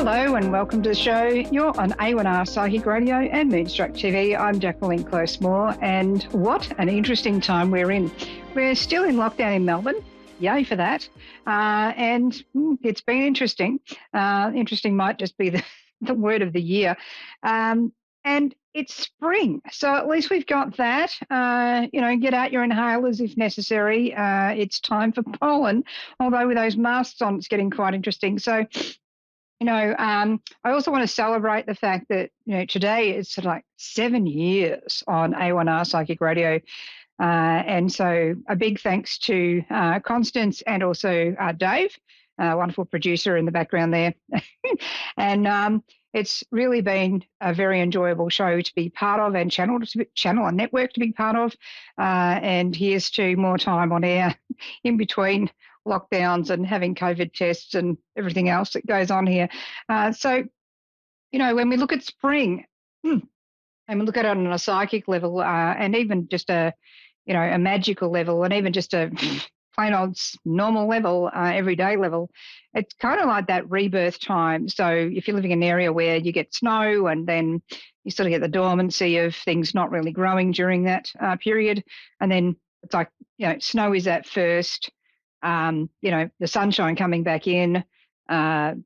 Hello and welcome to the show. You're on A1R Psychic Radio and Moonstruck TV. I'm Jacquelene Close-Moore, and what an interesting time we're in. We're still in lockdown in Melbourne. Yay for that. And it's been interesting. Interesting might just be the word of the year. And it's spring, so at least we've got that. Get out your inhalers if necessary. It's time for pollen, although with those masks on, it's getting quite interesting. So, I also want to celebrate the fact that, today it's sort of like 7 years on A1R Psychic Radio. And so a big thanks to Constance and also Dave, a wonderful producer in the background there. And it's really been a very enjoyable show to be part of and channel and network to be part of. And here's to more time on air in between lockdowns and having COVID tests and everything else that goes on here. So, when we look at spring and we look at it on a psychic level and even just a magical level and even just a plain old normal level, everyday level, it's kind of like that rebirth time. So if you're living in an area where you get snow and then you sort of get the dormancy of things not really growing during that period, and then it's like, snow is at first, the sunshine coming back in,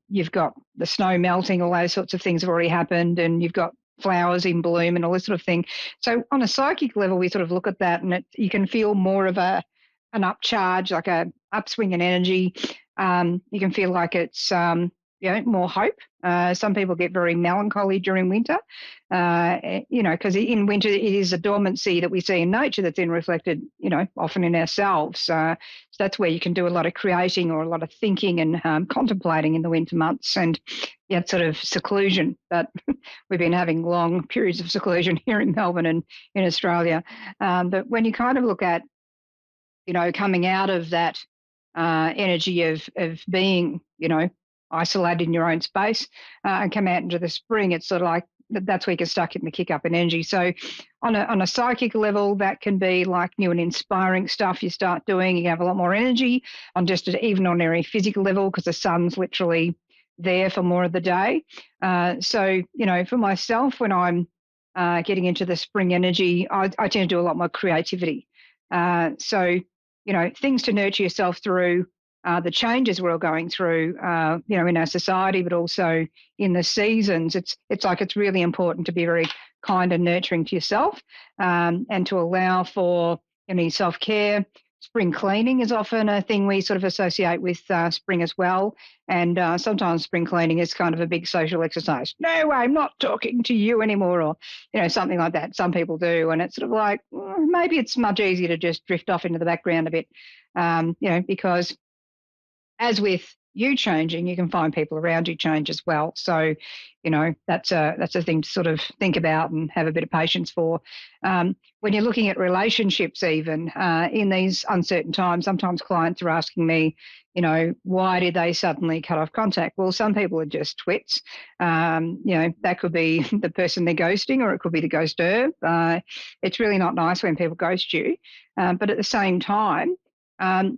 you've got the snow melting, all those sorts of things have already happened, and you've got flowers in bloom and all this sort of thing. So on a psychic level, we sort of look at that and you can feel more of an upcharge, like a upswing in energy. You can feel like it's, more hope. Some people get very melancholy during winter, because in winter it is a dormancy that we see in nature that's then reflected, often in ourselves. So that's where you can do a lot of creating or a lot of thinking and contemplating in the winter months and sort of seclusion. But we've been having long periods of seclusion here in Melbourne and in Australia. But when you kind of look at, coming out of that energy of being, isolated in your own space and come out into the spring, it's sort of like that's where you can start getting the kick up in energy. So on a psychic level, that can be like new and inspiring stuff you start doing. You have a lot more energy on just an even ordinary physical level because the sun's literally there for more of the day. So, for myself, when I'm getting into the spring energy, I tend to do a lot more creativity. So, things to nurture yourself through the changes we're all going through, in our society, but also in the seasons. It's like it's really important to be very kind and nurturing to yourself, and to allow for self-care. Spring cleaning is often a thing we sort of associate with spring as well. And sometimes spring cleaning is kind of a big social exercise. No, I'm not talking to you anymore, or, something like that. Some people do. And it's sort of like, maybe it's much easier to just drift off into the background a bit, because as with you changing, you can find people around you change as well. So, that's a thing to sort of think about and have a bit of patience for. When you're looking at relationships, even in these uncertain times, sometimes clients are asking me, why did they suddenly cut off contact? Well, some people are just twits. That could be the person they're ghosting, or it could be the ghoster. It's really not nice when people ghost you. But at the same time,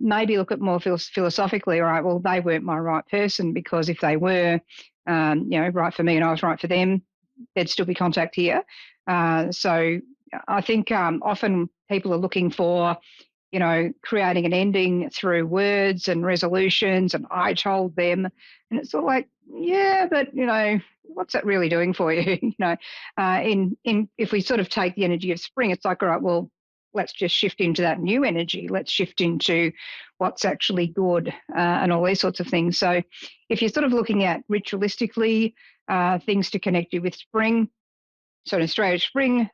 maybe look at more philosophically, all right, well, they weren't my right person, because if they were, right for me and I was right for them, there'd still be contact here. So I think often people are looking for, creating an ending through words and resolutions and I told them. And it's sort of like, yeah, but, what's that really doing for you? If we sort of take the energy of spring, it's like, all right, well, let's just shift into that new energy. Let's shift into what's actually good and all these sorts of things. So if you're sort of looking at ritualistically things to connect you with spring, so in Australia, spring,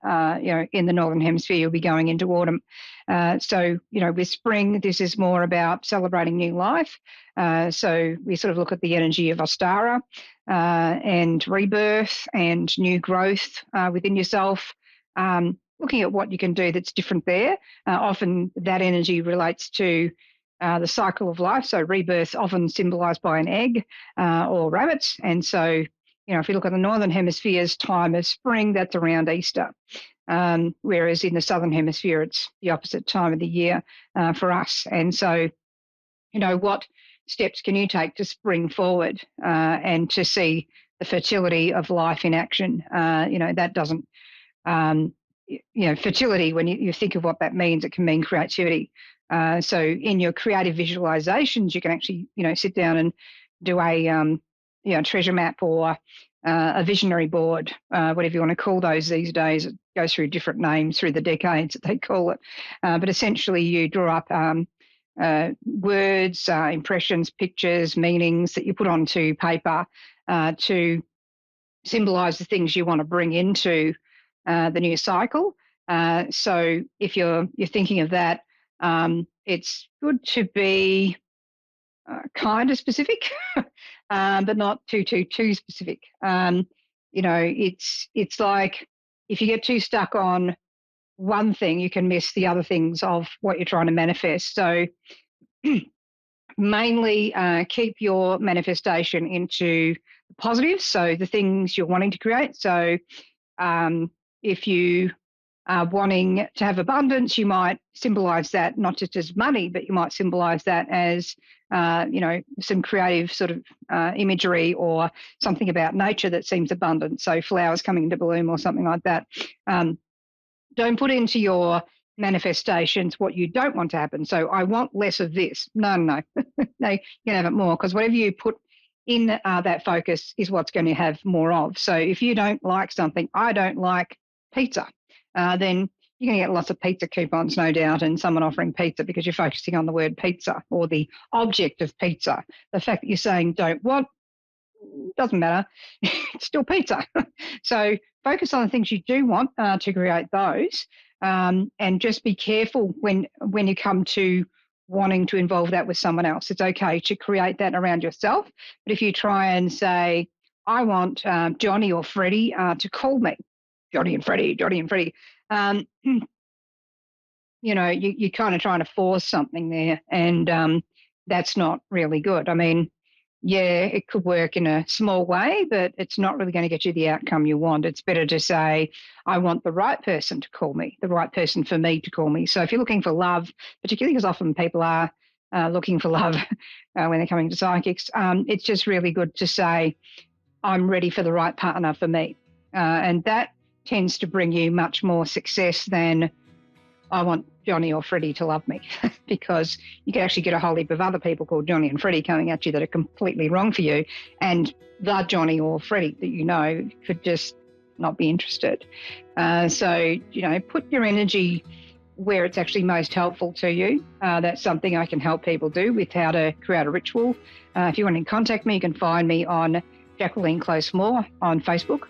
in the Northern Hemisphere, you'll be going into autumn. So, with spring, this is more about celebrating new life. So we sort of look at the energy of Ostara and rebirth and new growth within yourself. Looking at what you can do that's different there. Often that energy relates to the cycle of life. So rebirth often symbolised by an egg or rabbits. And so, if you look at the Northern Hemisphere's time of spring, that's around Easter. Whereas in the Southern Hemisphere, it's the opposite time of the year for us. And so, what steps can you take to spring forward and to see the fertility of life in action? That doesn't, fertility, when you think of what that means, it can mean creativity. So in your creative visualizations, you can actually, sit down and do a, treasure map or a visionary board, whatever you want to call those these days. It goes through different names through the decades that they call it. But essentially you draw up words, impressions, pictures, meanings that you put onto paper to symbolize the things you want to bring into the new cycle. So if you're thinking of that, it's good to be kind of specific, but not too specific. It's like if you get too stuck on one thing, you can miss the other things of what you're trying to manifest. So mainly keep your manifestation into the positive, so the things you're wanting to create. So if you are wanting to have abundance, you might symbolize that not just as money, but you might symbolize that as, some creative sort of imagery or something about nature that seems abundant. So flowers coming into bloom or something like that. Don't put into your manifestations what you don't want to happen. So I want less of this. No. No, you can have it more, because whatever you put in that focus is what's going to have more of. So if you don't like something, I don't like pizza, then you're going to get lots of pizza coupons, no doubt, and someone offering pizza because you're focusing on the word pizza or the object of pizza. The fact that you're saying don't want doesn't matter. It's still pizza. So focus on the things you do want to create those, and just be careful when you come to wanting to involve that with someone else. It's okay to create that around yourself, but if you try and say, I want Johnny or Freddie to call me, Johnny and Freddie, you're kind of trying to force something there, and that's not really good. I mean, yeah, it could work in a small way, but it's not really going to get you the outcome you want. It's better to say, I want the right person to call me, the right person for me to call me. So if you're looking for love, particularly because often people are looking for love when they're coming to psychics, it's just really good to say, I'm ready for the right partner for me. And that tends to bring you much more success than I want Johnny or Freddie to love me, because you can actually get a whole heap of other people called Johnny and Freddie coming at you that are completely wrong for you, and the Johnny or Freddie that you know could just not be interested. So, put your energy where it's actually most helpful to you. That's something I can help people do with how to create a ritual. If you want to contact me, you can find me on Jacquelene Close-Moore on Facebook,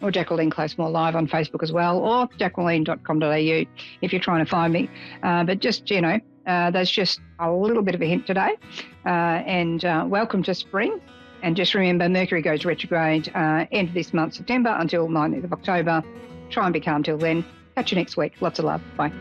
or Jacquelene Close-Moore Live on Facebook as well, or jacqueline.com.au if you're trying to find me. But just, that's just a little bit of a hint today. And welcome to spring. And just remember, Mercury goes retrograde end of this month, September, until 9th of October. Try and be calm till then. Catch you next week. Lots of love. Bye.